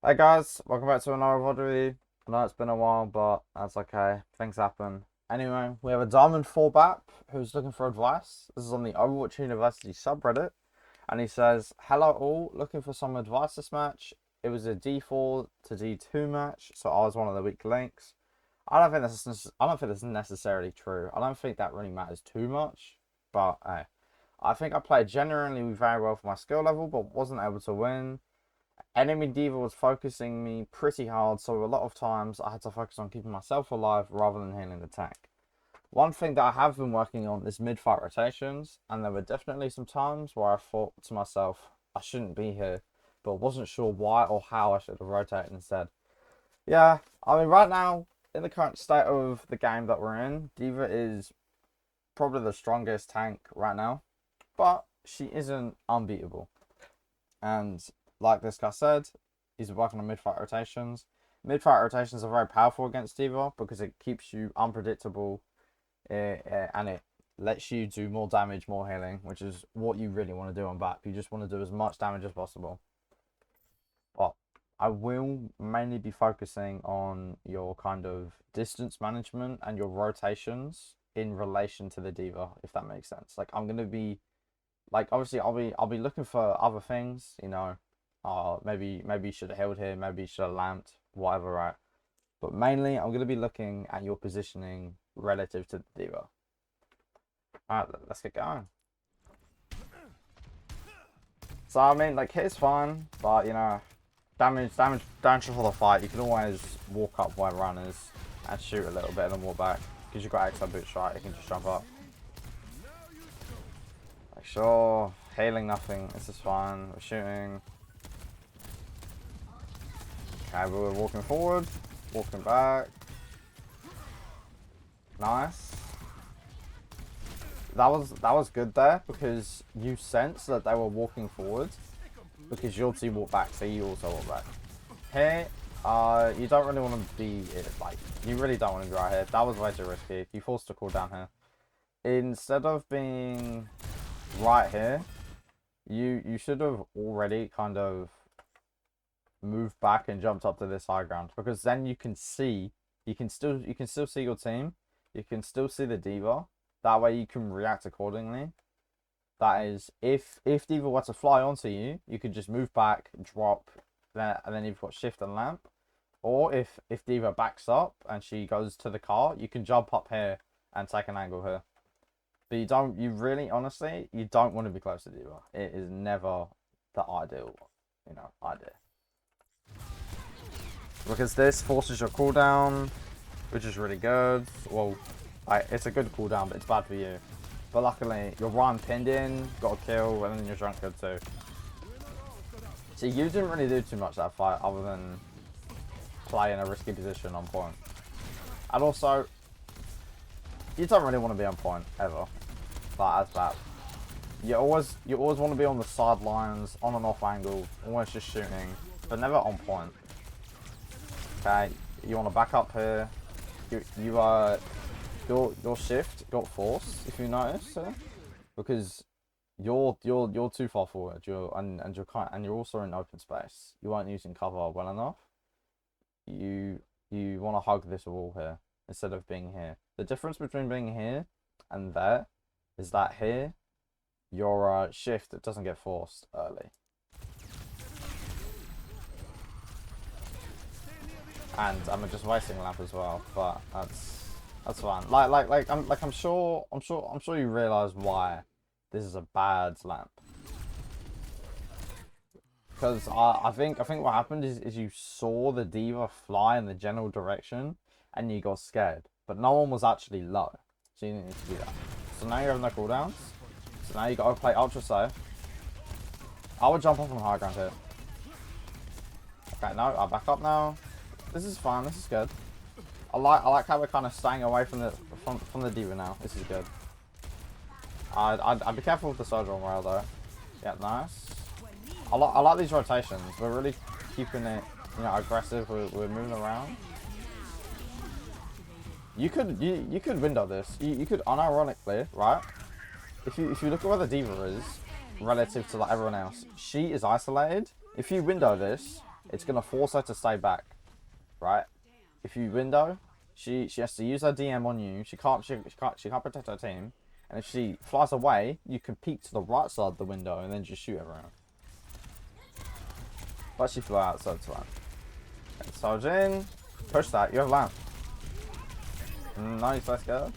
Hey guys, welcome back to another VOD review. I know it's been a while, but that's okay. Things happen. Anyway, we have a Diamond 4 Bap who's looking for advice. This is on the Overwatch University subreddit. And he says, "Hello all, looking for some advice this match. It was a D4 to D2 match, so I was one of the weak links. I don't think that's necessarily true. I don't think that really matters too much. But hey, I think I played genuinely very well for my skill level, but wasn't able to win. Enemy D.Va was focusing me pretty hard, so a lot of times I had to focus on keeping myself alive rather than healing the tank. One thing that I have been working on is mid-fight rotations, and there were definitely some times where I thought to myself, I shouldn't be here, but wasn't sure why or how I should have rotated instead. Yeah, I mean, right now, in the current state of the game that we're in, D.Va is probably the strongest tank right now, but she isn't unbeatable. And like this guy said, he's working on mid-fight rotations. Mid-fight rotations are very powerful against D.Va because it keeps you unpredictable and it lets you do more damage, more healing, which is what you really want to do on BAP. You just want to do as much damage as possible. But I will mainly be focusing on your kind of distance management and your rotations in relation to the D.Va, if that makes sense. Like I'm gonna be like obviously I'll be looking for other things, you know. Maybe you should have held here, maybe you should have lamped, whatever, right? But mainly I'm gonna be looking at your positioning relative to the D.Va. Alright, let's get going. So I mean like hit's fine, but you know, damage for the fight, you can always walk up where runners and shoot a little bit and then walk back. Because you've got extra boots, right? You can just jump up. Like sure, hailing nothing, this is fine, we're shooting. Okay, but we're walking forward, walking back. Nice. That was good there because you sense that they were walking forward because your team walked back, so you also walk back. Here, you don't really want to be like you really don't want to be right here. That was way too risky. You forced a cooldown here. Instead of being right here, you should have already kind of moved back and jumped up to this high ground because then you can still see your team. You can still see the D.Va. That way you can react accordingly. That is, if D.Va were to fly onto you, you could just move back, drop, and then you've got shift and lamp. Or if D.Va backs up and she goes to the car, you can jump up here and take an angle here. But you really, honestly, you don't want to be close to D.Va. It is never the ideal, idea. Because this forces your cooldown, which is really good. Well, it's a good cooldown, but it's bad for you. But luckily, you're Ryan pinned in, got a kill, and then you're drunk good too. See, you didn't really do too much that fight other than play in a risky position on point. And also, you don't really want to be on point ever. But that's bad. You always want to be on the sidelines, on and off angle, always just shooting, but never on point. Okay, you want to back up here. Your shift got forced, if you notice, because you're too far forward. You're also in open space. You weren't using cover well enough. You want to hug this wall here instead of being here. The difference between being here and there is that here your shift doesn't get forced early. And I'm just wasting lamp as well, but that's fine. I'm sure you realize why this is a bad lamp. Because I think what happened is you saw the D.Va fly in the general direction and you got scared, but no one was actually low, so you didn't need to do that. So now you have no cooldowns. So now you got to play ultra safe. I would jump off on high ground here. Okay, no, I'll back up now. This is fine. This is good. I like how we're kind of staying away from the D.Va now. This is good. I'd be careful with the soldier on rail though. Yeah, nice. I like these rotations. We're really keeping it, aggressive. We're moving around. You could window this. You could unironically, right? If you look at where the D.Va is relative to like everyone else, she is isolated. If you window this, it's gonna force her to stay back, right? If you window, she has to use her DM on you. She can't protect her team. And if she flies away, you can peek to the right side of the window and then just shoot everyone. But she flew out, so it's fine. Okay, Sarge in. Push that. You have lamp. Nice, let's go.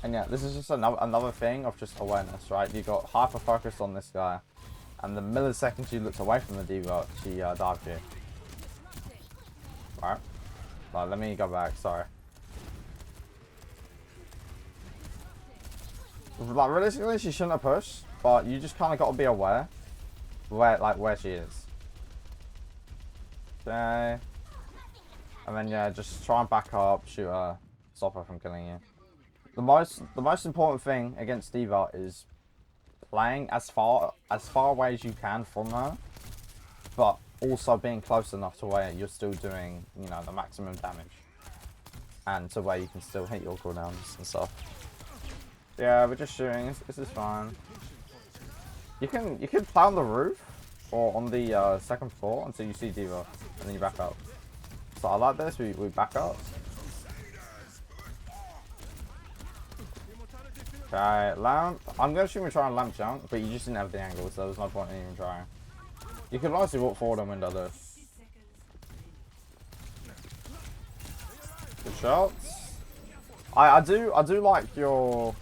And yeah, this is just another thing of just awareness, right? You got hyper focused on this guy, and the millisecond she looked away from the D.Va, she dived you. Right? Right, let me go back. Sorry. Like realistically, she shouldn't have pushed, but you just kind of got to be aware where she is. Okay. And then yeah, just try and back up, shoot her, stop her from killing you. The most important thing against D.Va is playing as far away as you can from her, but also being close enough to where you're still doing, you know, the maximum damage, and to where you can still hit your cooldowns and stuff. Yeah, we're just shooting. This is fine. You can play on the roof or on the second floor until you see D.Va, and then you back up. So I like this. We back up. Okay, lamp. I'm gonna assume we're trying lamp jump, but you just didn't have the angle, so there's no point in even trying. You can honestly walk forward and window this. Good shots. I do like your,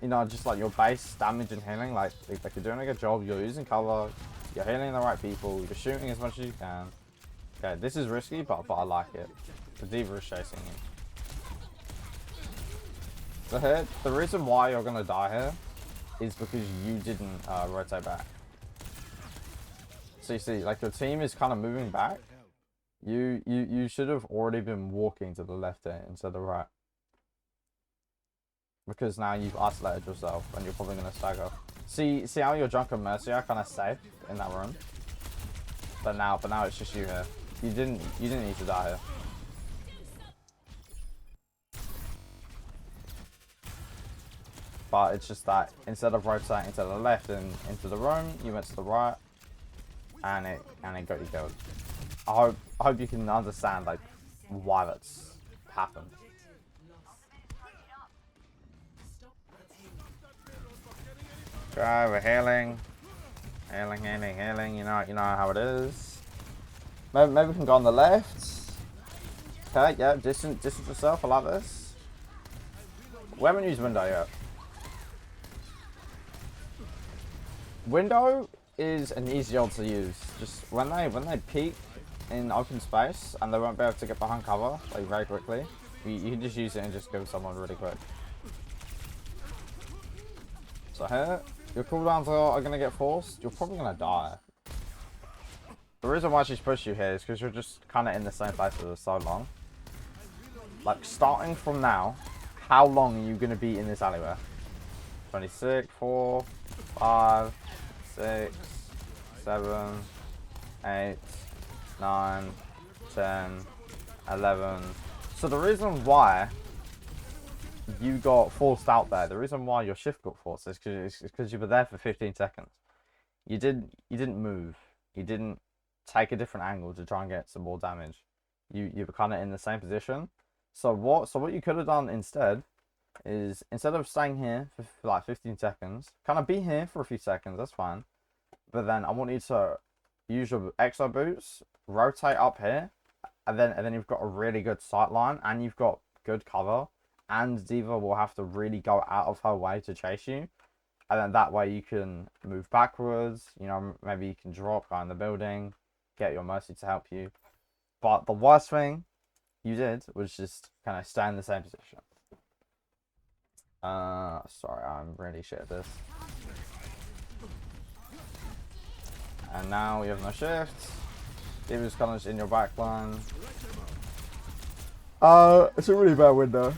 you know, just like your base damage and healing. Like you're doing a good job. You're using cover. You're healing the right people. You're shooting as much as you can. Okay, this is risky, but I like it. The D.Va is chasing you. So here, the reason why you're gonna die here is because you didn't rotate back. So you see, like your team is kind of moving back. You should have already been walking to the left there instead of the right. Because now you've isolated yourself and you're probably gonna stagger. See how your Junk and Mercy are kind of safe in that room. But now it's just you here. You didn't need to die here. But it's just that instead of rotating to the left and into the room, you went to the right, and it got you killed. I hope you can understand like why that's happened. Okay, we're healing. Healing. You know how it is. Maybe we can go on the left. Okay, yeah, distance yourself. I like this. We haven't used window yet. Window is an easy ult to use. Just when they peek in open space and they won't be able to get behind cover like very quickly, you can just use it and just kill someone really quick. So here, your cooldowns are gonna get forced. You're probably gonna die. The reason why she's pushed you here is because you're just kind of in the same place for so long. Like starting from now, how long are you gonna be in this alleyway? 26, 4, 5, 6, 7, 8, 9, 10, 11. So the reason why you got forced out there, the reason why your shift got forced is because you were there for 15 seconds. You didn't move. You didn't take a different angle to try and get some more damage. You were kind of in the same position. So what you could have done instead is, instead of staying here for like 15 seconds, kind of be here for a few seconds, that's fine. But then I want you to use your exo boots, rotate up here, and then you've got a really good sight line, and you've got good cover, and D.Va will have to really go out of her way to chase you. And then that way you can move backwards, you know, maybe you can drop, go in the building, get your Mercy to help you. But the worst thing you did was just kind of stay in the same position. Sorry, I'm really shit at this. And now we have no shift. D.Va's kind of just in your back line. It's a really bad window.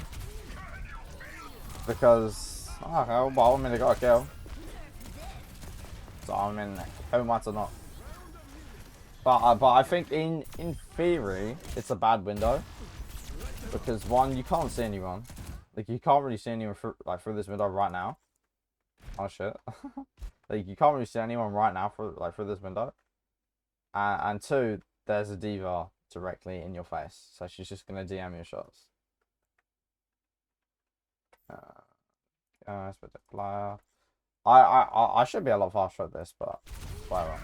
Because, okay, well, I mean, they got a kill. So, I mean, who might or not. But I think in theory, it's a bad window. Because one, you can't see anyone. Like, you can't really see anyone through this window right now. Oh shit. Like, you can't really see anyone right now through this window. And two, there's a D.Va directly in your face, so she's just gonna DM your shots. Spectacular. I should be a lot faster at this, but whatever.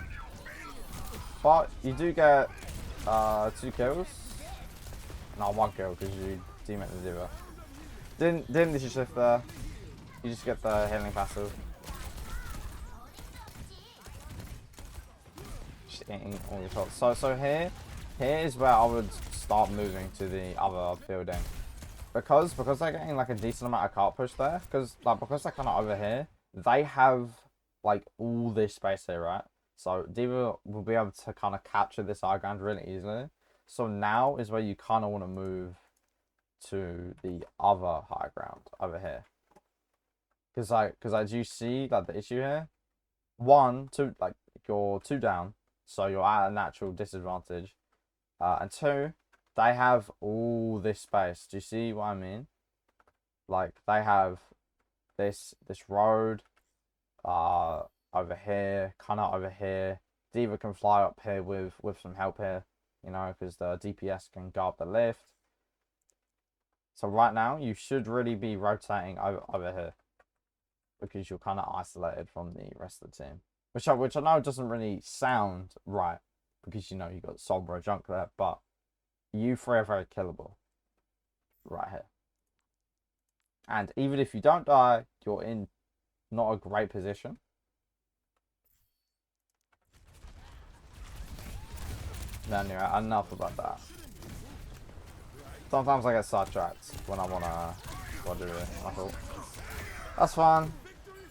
But you do get 2 kills. No, 1 kill because you teammate the D.Va. Didn't need to shift there. You just get the healing passive. Just eating all your shots. So here is where I would start moving to the other building. Because they're getting like a decent amount of cart push there. Because they're kind of over here, they have like all this space here, right? So D.Va will be able to kind of capture this high ground really easily. So now is where you kind of want to move to the other high ground over here. Because you see like the issue here. 1, 2, like you're 2 down, so you're at a natural disadvantage. And 2, they have all this space. Do you see what I mean? Like they have this road over here, kind of over here. D.Va can fly up here with some help here, you know, because the DPS can go up the lift. So right now you should really be rotating over here, because you're kind of isolated from the rest of the team, which I know doesn't really sound right, because you know you got Sombra junk there, but you 3 are very killable right here. And even if you don't die, you're in not a great position. No, anyway, enough about that. Sometimes I get sidetracked when I wanna do it. That's fine.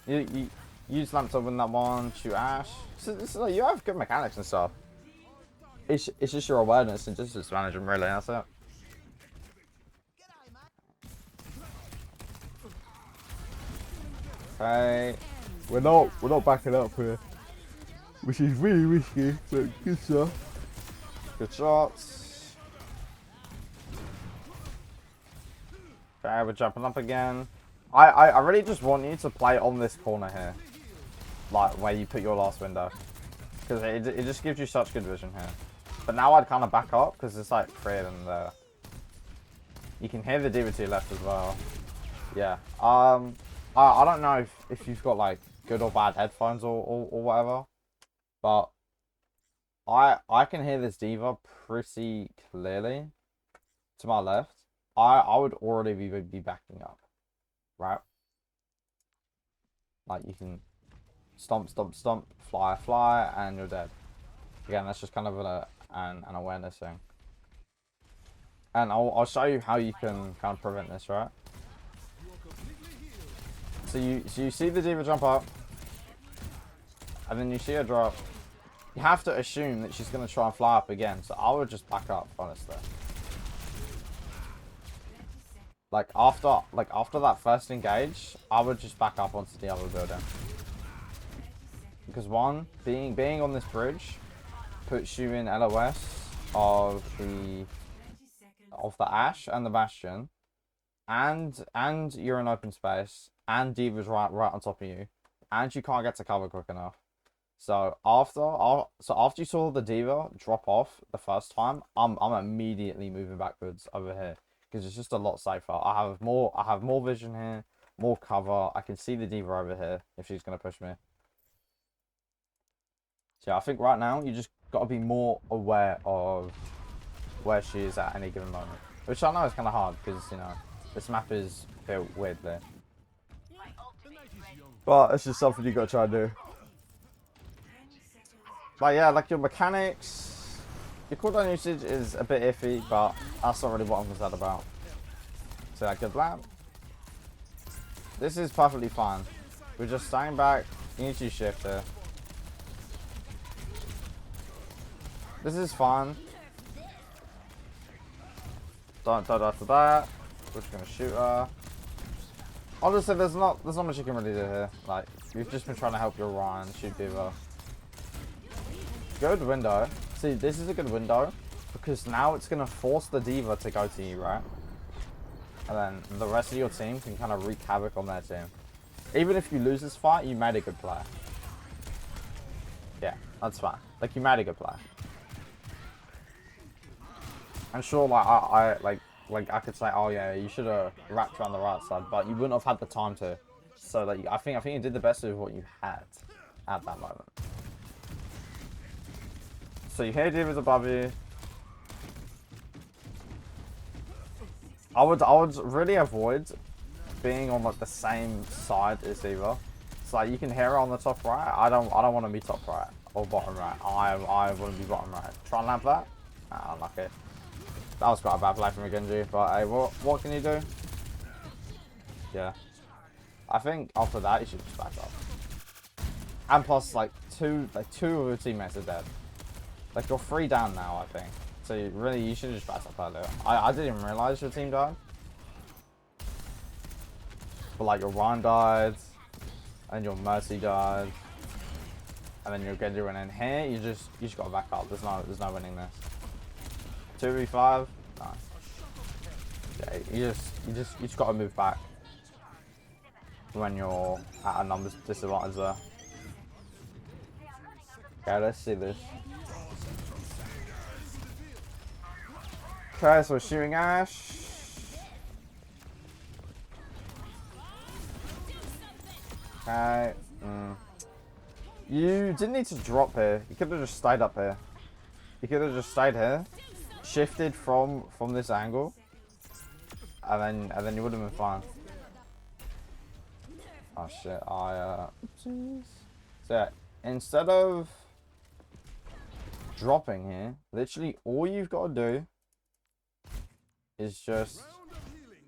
You use lamp to win that one. Shoot Ash. So you have good mechanics and stuff. It's just your awareness and just management, really. That's it. Okay, we're not backing up here, which is really risky, but good stuff. Good shots. Okay, we're jumping up again. I really just want you to play on this corner here, like where you put your last window, because it just gives you such good vision here. But now I'd kind of back up because it's like 3 of them there. You can hear the D.Va to your left as well. Yeah. I don't know if you've got like good or bad headphones or whatever, but I can hear this D.Va pretty clearly to my left. I would already be backing up, right? Like you can stomp, fly, and you're dead. Again, that's just kind of an awareness thing. And I'll show you how you can kind of prevent this, right? So you see the D.Va jump up, and then you see her drop. You have to assume that she's going to try and fly up again, so I would just back up, honestly. Like after that first engage, I would just back up onto the other building. Because 1, being on this bridge puts you in LOS of the Ash and the Bastion, and you're in open space, and D.Va's right on top of you, and you can't get to cover quick enough. So after you saw the D.Va drop off the first time, I'm immediately moving backwards over here because it's just a lot safer. I have more vision here, more cover. I can see the D.Va over here if she's gonna push me. So yeah, I think right now you just got to be more aware of where she is at any given moment, which I know is kind of hard because you know this map is built weirdly. But it's just something you got to try and do. But yeah, like your mechanics, your cooldown usage is a bit iffy, but that's not really what I'm concerned about. So like good lamp. This is perfectly fine. We're just staying back. You need to shift here. This is fine. Don't after that. We're just gonna shoot her. Honestly, there's not much you can really do here. Like you've just been trying to help your Ryan shoot D.Va. Good window. See, this is a good window because now it's gonna force the D.Va to go to you, right? And then the rest of your team can kind of wreak havoc on their team. Even if you lose this fight, you made a good play. Yeah, that's fine. Like you made a good play. I'm sure, like I could say, oh yeah, you should have wrapped around the right side, but you wouldn't have had the time to. So like, I think you did the best with what you had at that moment. So you hear D.Va's above you. I would really avoid being on like the same side as D.Va. So like, you can hear her on the top right. I don't want to be top right or bottom right. I want to be bottom right. Try and lamp that. Ah, unlucky. That was quite a bad play from a Genji, but hey, what can you do? Yeah. I think after that you should just back up. And plus like two of your teammates are dead. Like you're 3 down now, I think. So you should have just backed up earlier. I didn't even realise your team died. But like your Ryan died, and your Mercy died, and then your Genji went in here. You just gotta back up. There's no winning this. 2v5. No. Yeah, you just gotta move back when you're at a numbers disadvantage there. Okay, let's see this. Okay, so we're shooting Ash. Okay. You didn't need to drop here. You could have just stayed up here. You could have just stayed here, shifted from this angle, and then you would have been fine. Oh shit! Oopsies. So yeah, instead of dropping here, literally all you've got to do is just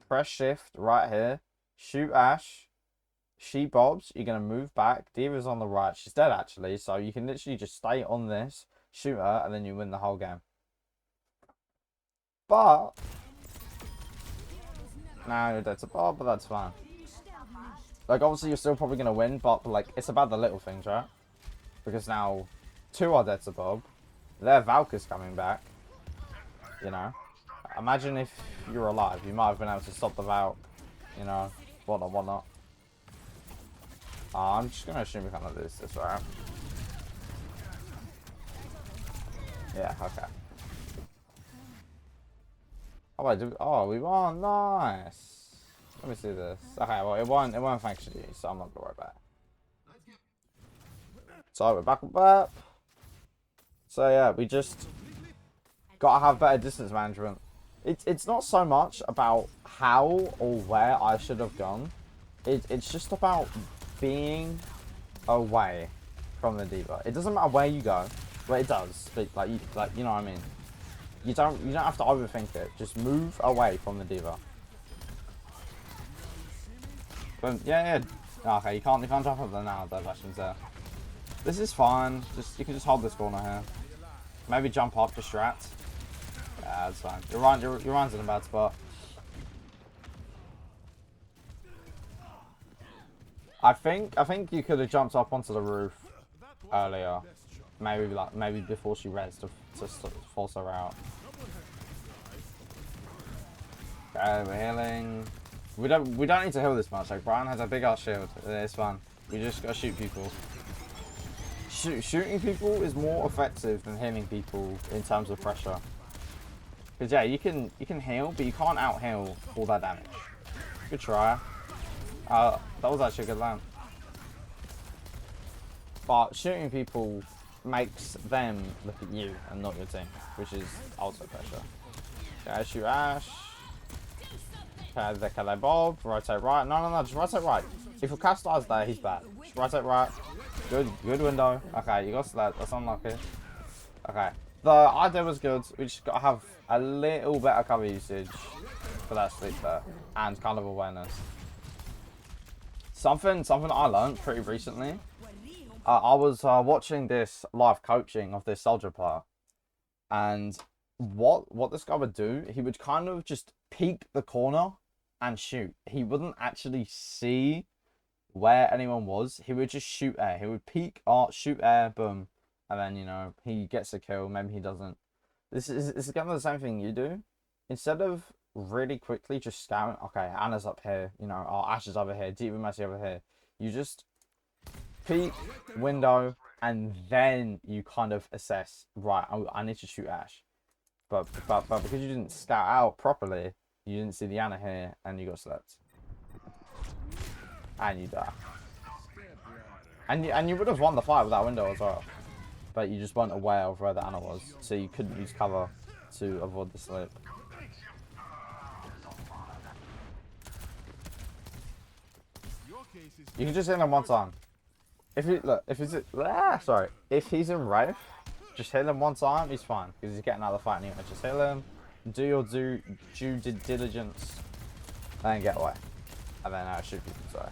press shift right here, shoot Ash. She bobs, you're going to move back. D.Va's on the right. She's dead, actually. So you can literally just stay on this, shoot her, and then you win the whole game. But now you're dead to Bob, but that's fine. Like, obviously, you're still probably going to win, but, like, it's about the little things, right? Because now 2 are dead to Bob. Their Valkyrie's coming back. You know? Imagine if you're alive. You might have been able to stop the Valk. You know? Whatnot. I'm just gonna assume we can't do this, right? Yeah, okay. Oh wait, we won, nice. Let me see this. Okay, well it won't thanks to you, so I'm not gonna worry about it. So we're back up. So yeah, we just gotta have better distance management. It's not so much about how or where I should have gone. It's just about being away from the D.Va. It doesn't matter where you go. Well, it does, but like you know what I mean. You don't have to overthink it. Just move away from the D.Va. But yeah. Okay, you can't jump up there now. That version's there. This is fine. You can just hold this corner here. Maybe jump up to strat. Yeah, that's fine. Your Ryan's in a bad spot. I think you could have jumped up onto the roof earlier. Maybe before she res to force her out. Okay, we're healing. We don't need to heal this much. Like Brian has a big ass shield. It's fun. We just gotta shoot people. Shooting people is more effective than healing people in terms of pressure. Because yeah, you can heal, but you can't out heal all that damage. Good try. That was actually a good lamp. But shooting people makes them look at you and not your team, which is also pressure. Okay, shoot Ash. Okay, they bob. Rotate right. No, just rotate right. If your cast dies there, he's bad. Just rotate right. Good window. Okay, you got that. That's unlucky. Okay. The idea was good. We just gotta have a little better cover usage for that sleep there. And kind of awareness. Something I learned pretty recently. I was watching this live coaching of this soldier player, and what this guy would do, he would kind of just peek the corner and shoot. He wouldn't actually see where anyone was. He would just shoot air. He would peek, shoot air, boom, and then you know he gets a kill. Maybe he doesn't. This is kind of the same thing you do. Instead of really quickly just scouting, okay, Anna's up here, you know, Ash is over here, D.Va Mercy over here. You just peek, window, and then you kind of assess, right, I need to shoot Ash. But because you didn't scout out properly, you didn't see the Ana here, and you got slept. And you die. And you would have won the fight with that window as well. But you just weren't aware of where the Ana was, so you couldn't use cover to avoid the sleep. You can just hit him one time. If he's in Wraith, just hit him one time, he's fine because he's getting out of the fight anyway. Just hit him, do your due diligence, then get away, and then shoot people. Sorry.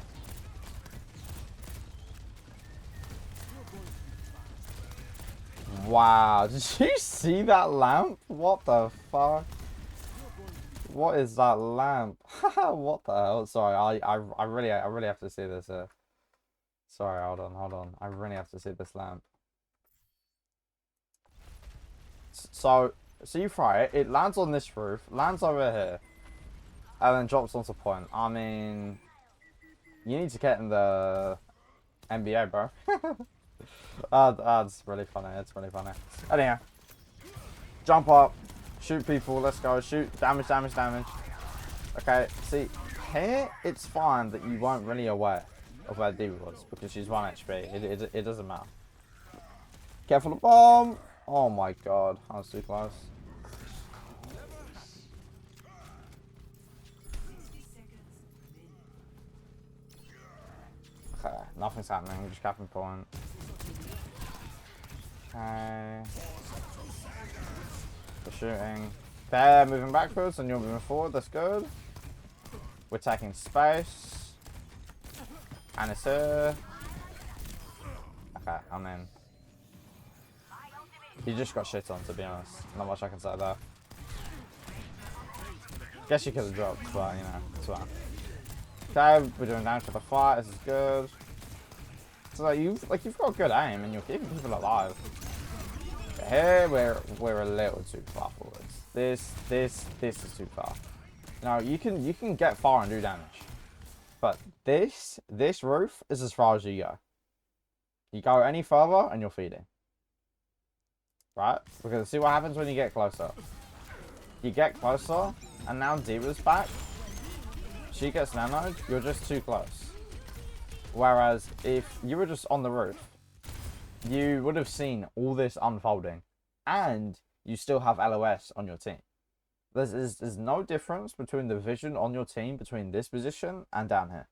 Wow, did you see that lamp? What the fuck? What is that lamp? What the hell? Sorry, I really have to see this. Sorry, hold on. I really have to see this lamp. So you fry it. It lands on this roof, lands over here, and then drops onto point. I mean, you need to get in the NBA, bro. That's really funny. It's really funny. Anyhow, jump up, shoot people. Let's go. Shoot. Damage. Okay. See, here it's fine that you weren't really aware of where D.Va was because she's 1 HP. It doesn't matter. Careful of the bomb. Oh my god, I was too close. Okay, nothing's happening. We're just capping point. Okay. We're shooting. They're moving backwards and you're moving forward. That's good. We're taking space. And it's here. Okay, I'm in. You just got shit on, to be honest. Not much I can say there. Guess you could have dropped, but you know, it's fine. Okay, we're doing damage for the fight. This is good. So you've got good aim and you're keeping people alive. But here we're a little too far forwards. This is too far. Now you can get far and do damage. But this roof is as far as you go. You go any further and you're feeding. Right? We're going to see what happens when you get closer. You get closer, and now D.Va's back. She gets nanoed, you're just too close. Whereas, if you were just on the roof, you would have seen all this unfolding. And you still have LOS on your team. There's no difference between the vision on your team between this position and down here.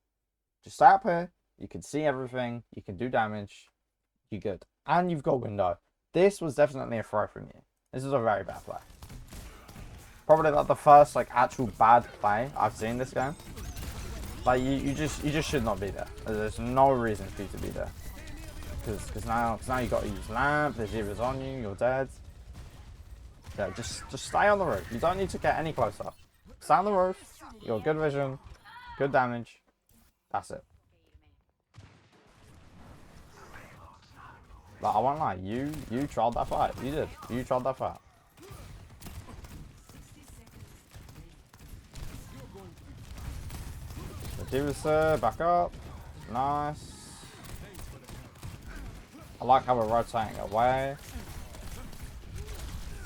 Just stay up here, you can see everything, you can do damage, you're good. And you've got window. This was definitely a throw from you. This is a very bad play. Probably like the first actual bad play I've seen this game. Like you just should not be there. There's no reason for you to be there. Because now you got to use lamp. The D.Va's on you. You're dead. Yeah, just stay on the roof. You don't need to get any closer. Stay on the roof. You got good vision, good damage. That's it. Like, I won't lie, you tried that fight. You did. You tried that fight. The D.Va's back up. Nice. I like how we're rotating away.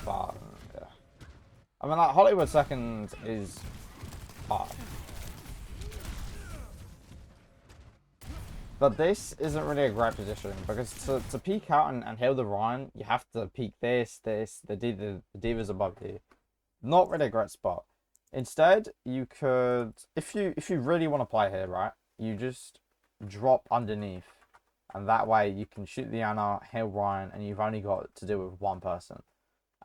But, yeah. I mean, like, Hollywood second is hard. But this isn't really a great position because to peek out and heal the Ryan, you have to peek this, the D.Va's above you. Not really a great spot. Instead, you could, if you really want to play here, right, you just drop underneath. And that way you can shoot the Ana, heal Ryan, and you've only got to deal with one person.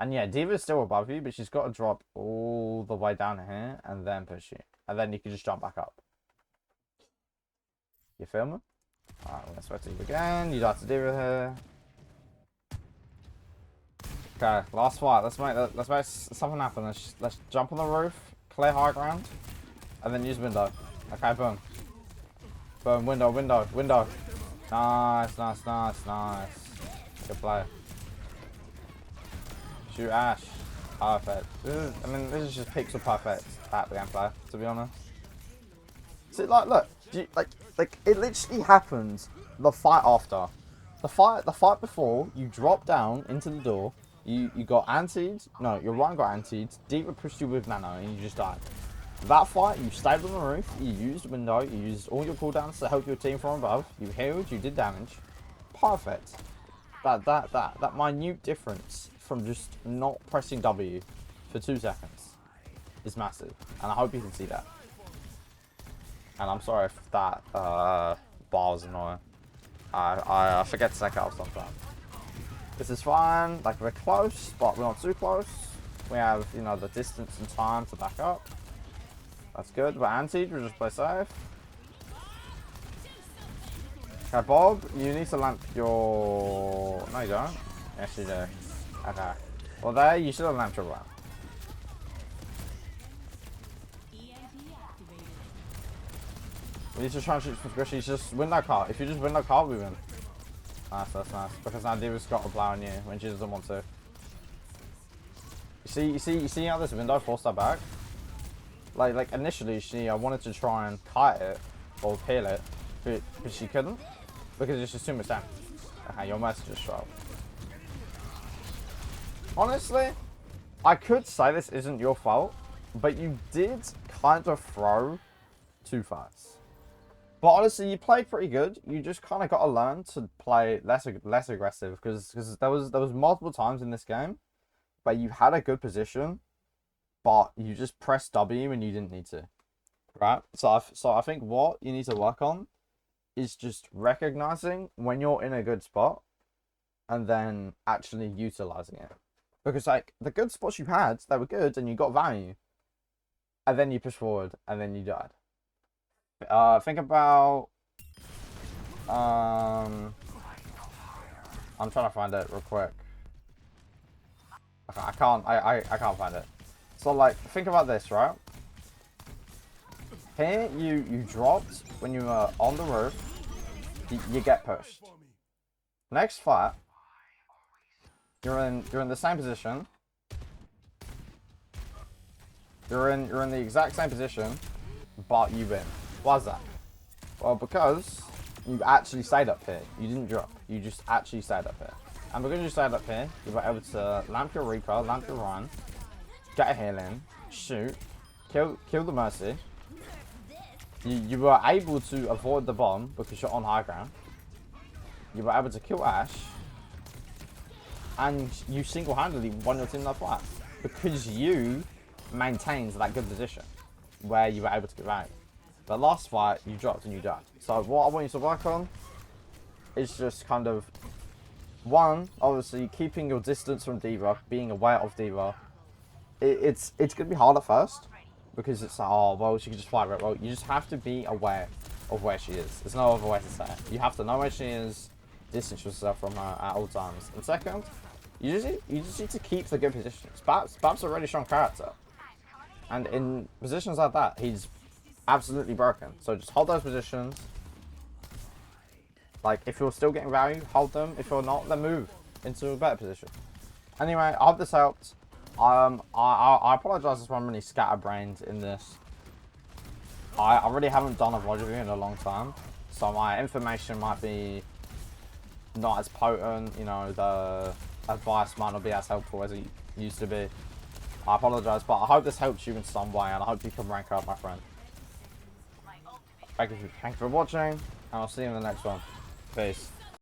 And yeah, D.Va's still above you, but she's got to drop all the way down here and then push you. And then you can just jump back up. You feel me? Alright, we're gonna switch it again. You have to D.Va here. Okay, last fight. Let's make something happen. Let's jump on the roof, clear high ground, and then use window. Okay, boom. Boom, window. Nice. Good play. Shoot Ash. Perfect. This is just pixel perfect at the gameplay, to be honest. See, look, it literally happens the fight after. The fight before, you drop down into the door, You got antied. No, your Ryan got antied. D.Va pushed you with nano and you just died. That fight, you stayed on the roof, you used window, you used all your cooldowns to help your team from above, you healed, you did damage. Perfect. That minute difference from just not pressing W for 2 seconds is massive. And I hope you can see that. And I'm sorry if that bar was annoying. I forget to take it off sometimes. This is fine, like we're close, but we're not too close. We have, you know, the distance and time to back up. That's good. We're anti, we'll just play safe. Okay, Bob, you need to lamp your... No, you don't. Yes, you do. Okay. Well, there, you should have lamped your ramp. We need to try and shoot some squishies. Just win that card. If you just win that card, we win. Nice, that's nice. Because now D.Va's got a blow on you when she doesn't want to. You see how this window forced her back? Like initially she wanted to try and kite it or peel it, but she couldn't because it's just too much damage. Okay, your mercy just dropped. Honestly, I could say this isn't your fault, but you did kind of throw too fast. But honestly, you played pretty good. You just kind of got to learn to play less aggressive because there was multiple times in this game where you had a good position, but you just pressed W and you didn't need to, right? So I think what you need to work on is just recognizing when you're in a good spot and then actually utilizing it. Because like the good spots you had, they were good and you got value, and then you push forward and then you died. Think about I'm trying to find it real quick. I can't find it. So like, think about this, right? Here, you dropped when you were on the roof. You get pushed. Next fight, you're in the same position. You're in the exact same position, but you win. Why is that? Well, because you actually stayed up here. You didn't drop. You just actually stayed up here. And because you stayed up here, you were able to lamp your Reaper, lamp your Ryan, get a heal in, shoot, kill the Mercy. You were able to avoid the bomb because you're on high ground. You were able to kill Ashe. And you single-handedly won your team that fight. Because you maintained that good position where you were able to get value. The last fight, you dropped and you died. So what I want you to work on is just kind of, one, obviously keeping your distance from D.Va, being aware of D.Va. It's going to be hard at first because it's like, oh, well, she can just fly right. Well, you just have to be aware of where she is. There's no other way to say it. You have to know where she is, distance yourself from her at all times. And second, you just need to keep the good positions. Bab's a really strong character. And in positions like that, he's absolutely broken. So just hold those positions. Like, if you're still getting value, hold them. If you're not, then move into a better position. Anyway, I hope this helped. I apologise if I'm really scatterbrained in this. I really haven't done a VOD review in a long time, so my information might be not as potent. You know, the advice might not be as helpful as it used to be. I apologise, but I hope this helps you in some way, and I hope you can rank up, my friend. Thank you for watching, and I'll see you in the next one. Peace.